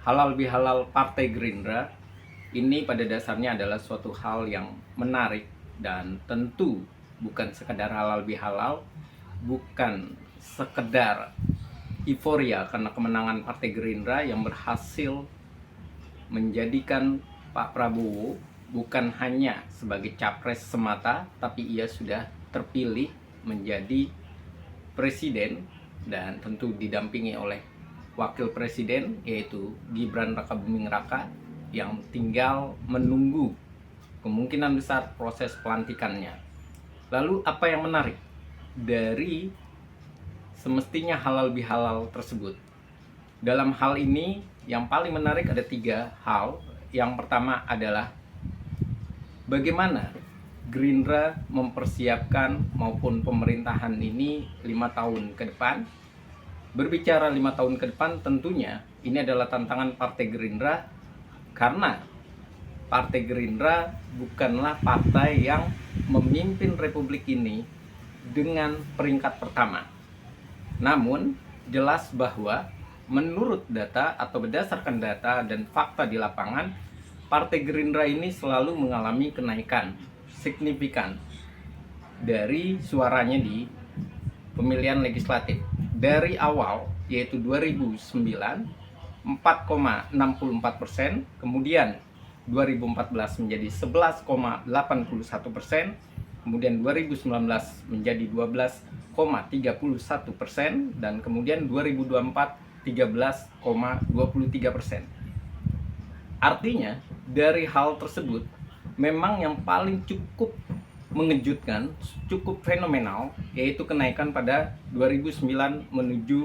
halal bihalal Partai Gerindra ini pada dasarnya adalah suatu hal yang menarik dan tentu bukan sekedar halal bihalal, bukan sekedar euforia karena kemenangan Partai Gerindra yang berhasil menjadikan Pak Prabowo bukan hanya sebagai capres semata, tapi ia sudah terpilih menjadi presiden dan tentu didampingi oleh wakil presiden yaitu Gibran Rakabuming Raka yang tinggal menunggu kemungkinan besar proses pelantikannya. Lalu apa yang menarik dari semestinya halal bihalal tersebut? Dalam hal ini yang paling menarik ada 3 hal. Yang pertama adalah bagaimana Gerindra mempersiapkan maupun pemerintahan ini 5 tahun ke depan. Berbicara 5 tahun ke depan tentunya ini adalah tantangan Partai Gerindra karena Partai Gerindra bukanlah partai yang memimpin Republik ini dengan peringkat pertama. Namun jelas bahwa menurut data atau berdasarkan data dan fakta di lapangan, Partai Gerindra ini selalu mengalami kenaikan signifikan dari suaranya di pemilihan legislatif. Dari awal yaitu 2009 4,64%, kemudian 2014 menjadi 11,81%, kemudian 2019 menjadi 12,31%, dan kemudian 2024 13,23%. Artinya dari hal tersebut memang yang paling cukup mengejutkan, cukup fenomenal, yaitu kenaikan pada 2009 menuju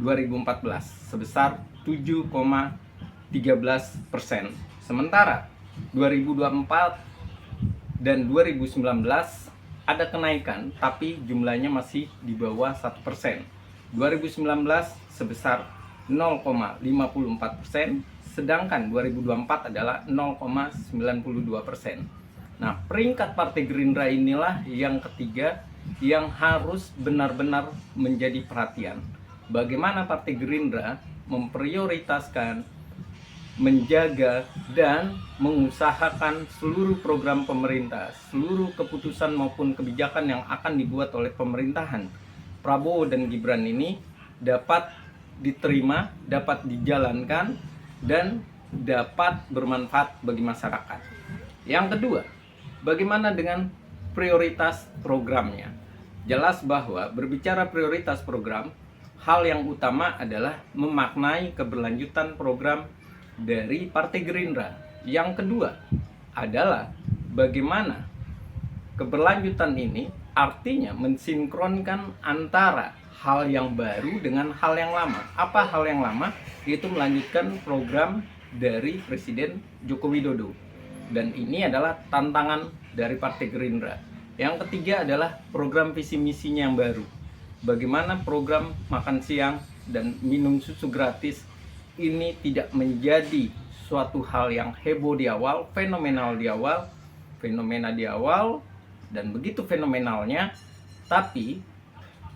2014 sebesar 7,13%. Sementara 2024 dan 2019 ada kenaikan tapi jumlahnya masih di bawah 1%. 2019 sebesar 0,54%, sedangkan 2024 adalah 0,92%. Nah, peringkat Partai Gerindra inilah yang ketiga yang harus benar-benar menjadi perhatian. Bagaimana Partai Gerindra memprioritaskan, menjaga, dan mengusahakan seluruh program pemerintah, seluruh keputusan maupun kebijakan yang akan dibuat oleh pemerintahan Prabowo dan Gibran ini dapat diterima, dapat dijalankan, dan dapat bermanfaat bagi masyarakat. Yang kedua, bagaimana dengan prioritas programnya? Jelas bahwa berbicara prioritas program, hal yang utama adalah memaknai keberlanjutan program dari Partai Gerindra. Yang kedua adalah bagaimana keberlanjutan ini artinya mensinkronkan antara hal yang baru dengan hal yang lama. Apa hal yang lama? Yaitu melanjutkan program dari Presiden Joko Widodo. Dan ini adalah tantangan dari Partai Gerindra. Yang ketiga adalah program visi misinya yang baru. Bagaimana program makan siang dan minum susu gratis ini tidak menjadi suatu hal yang heboh di awal, fenomena di awal, dan begitu fenomenalnya, tapi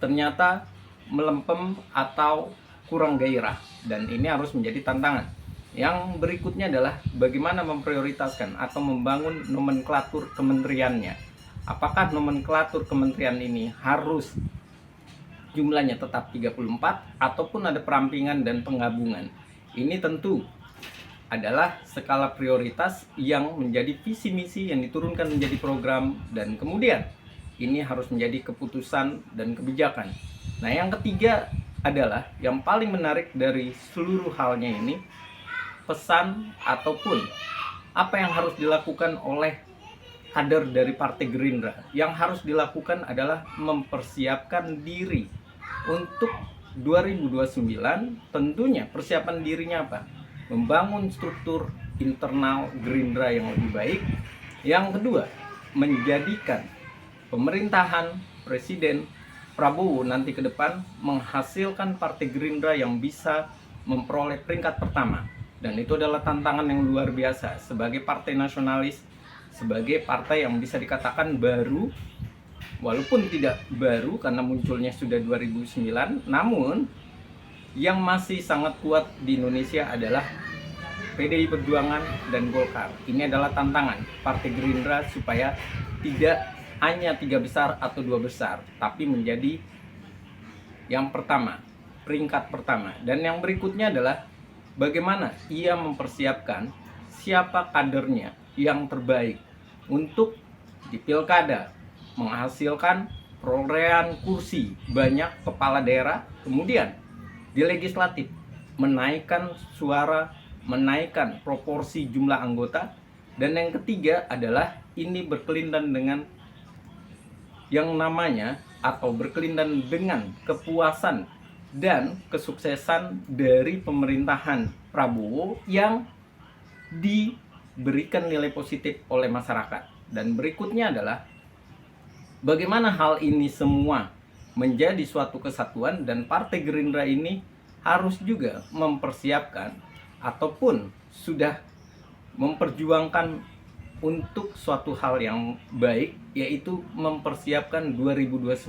ternyata melempem atau kurang gairah, dan ini harus menjadi tantangan. Yang berikutnya adalah bagaimana memprioritaskan atau membangun nomenklatur kementeriannya. Apakah nomenklatur kementerian ini harus jumlahnya tetap 34 ataupun ada perampingan dan penggabungan? Ini tentu adalah skala prioritas yang menjadi visi misi yang diturunkan menjadi program, dan kemudian ini harus menjadi keputusan dan kebijakan. Nah, yang ketiga adalah yang paling menarik dari seluruh halnya ini, pesan ataupun apa yang harus dilakukan oleh kader dari Partai Gerindra. Yang harus dilakukan adalah mempersiapkan diri untuk 2029. Tentunya persiapan dirinya apa? Membangun struktur internal Gerindra yang lebih baik. Yang kedua, menjadikan pemerintahan Presiden Prabowo nanti ke depan menghasilkan Partai Gerindra yang bisa memperoleh peringkat pertama. Dan itu adalah tantangan yang luar biasa sebagai partai nasionalis, sebagai partai yang bisa dikatakan baru, walaupun tidak baru karena munculnya sudah 2009, namun yang masih sangat kuat di Indonesia adalah PDI Perjuangan dan Golkar. Ini adalah tantangan Partai Gerindra supaya tidak hanya 3 besar atau 2 besar, tapi menjadi yang pertama, peringkat pertama. Dan yang berikutnya adalah bagaimana ia mempersiapkan siapa kadernya yang terbaik untuk di pilkada menghasilkan perolehan kursi banyak kepala daerah, kemudian di legislatif menaikkan suara, menaikkan proporsi jumlah anggota, dan yang ketiga adalah ini berkelindan dengan yang namanya atau berkelindan dengan kepuasan dan kesuksesan dari pemerintahan Prabowo yang diberikan nilai positif oleh masyarakat. Dan berikutnya adalah bagaimana hal ini semua menjadi suatu kesatuan, dan Partai Gerindra ini harus juga mempersiapkan ataupun sudah memperjuangkan untuk suatu hal yang baik, yaitu mempersiapkan 2029.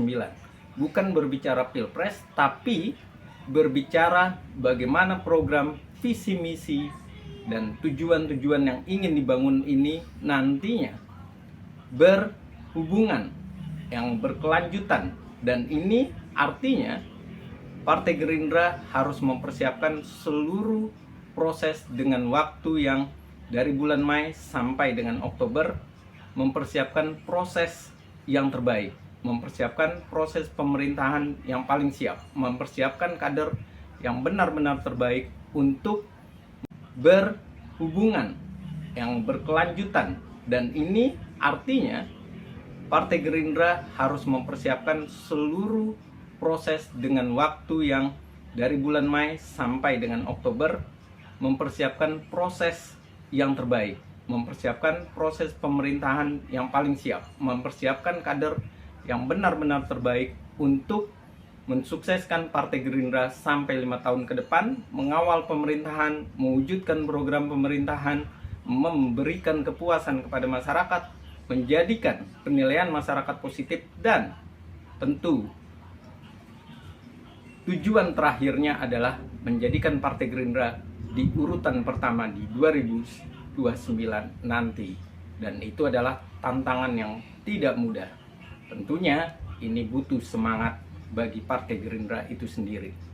Bukan berbicara pilpres, tapi berbicara bagaimana program, visi misi, dan tujuan-tujuan yang ingin dibangun ini nantinya berhubungan yang berkelanjutan. Dan ini artinya Partai Gerindra harus mempersiapkan seluruh proses dengan waktu yang dari bulan Mei sampai dengan Oktober, mempersiapkan proses yang terbaik, mempersiapkan proses pemerintahan yang paling siap, mempersiapkan kader yang benar-benar terbaik untuk berhubungan yang berkelanjutan. Dan ini artinya Partai Gerindra harus mempersiapkan seluruh proses dengan waktu yang dari bulan Mei sampai dengan Oktober, mempersiapkan proses yang terbaik, mempersiapkan proses pemerintahan yang paling siap, mempersiapkan kader yang benar-benar terbaik untuk mensukseskan Partai Gerindra sampai 5 tahun ke depan, mengawal pemerintahan, mewujudkan program pemerintahan, memberikan kepuasan kepada masyarakat, menjadikan penilaian masyarakat positif, dan tentu tujuan terakhirnya adalah menjadikan Partai Gerindra di urutan pertama di 2029 nanti. Dan itu adalah tantangan yang tidak mudah. Tentunya ini butuh semangat bagi Partai Gerindra itu sendiri.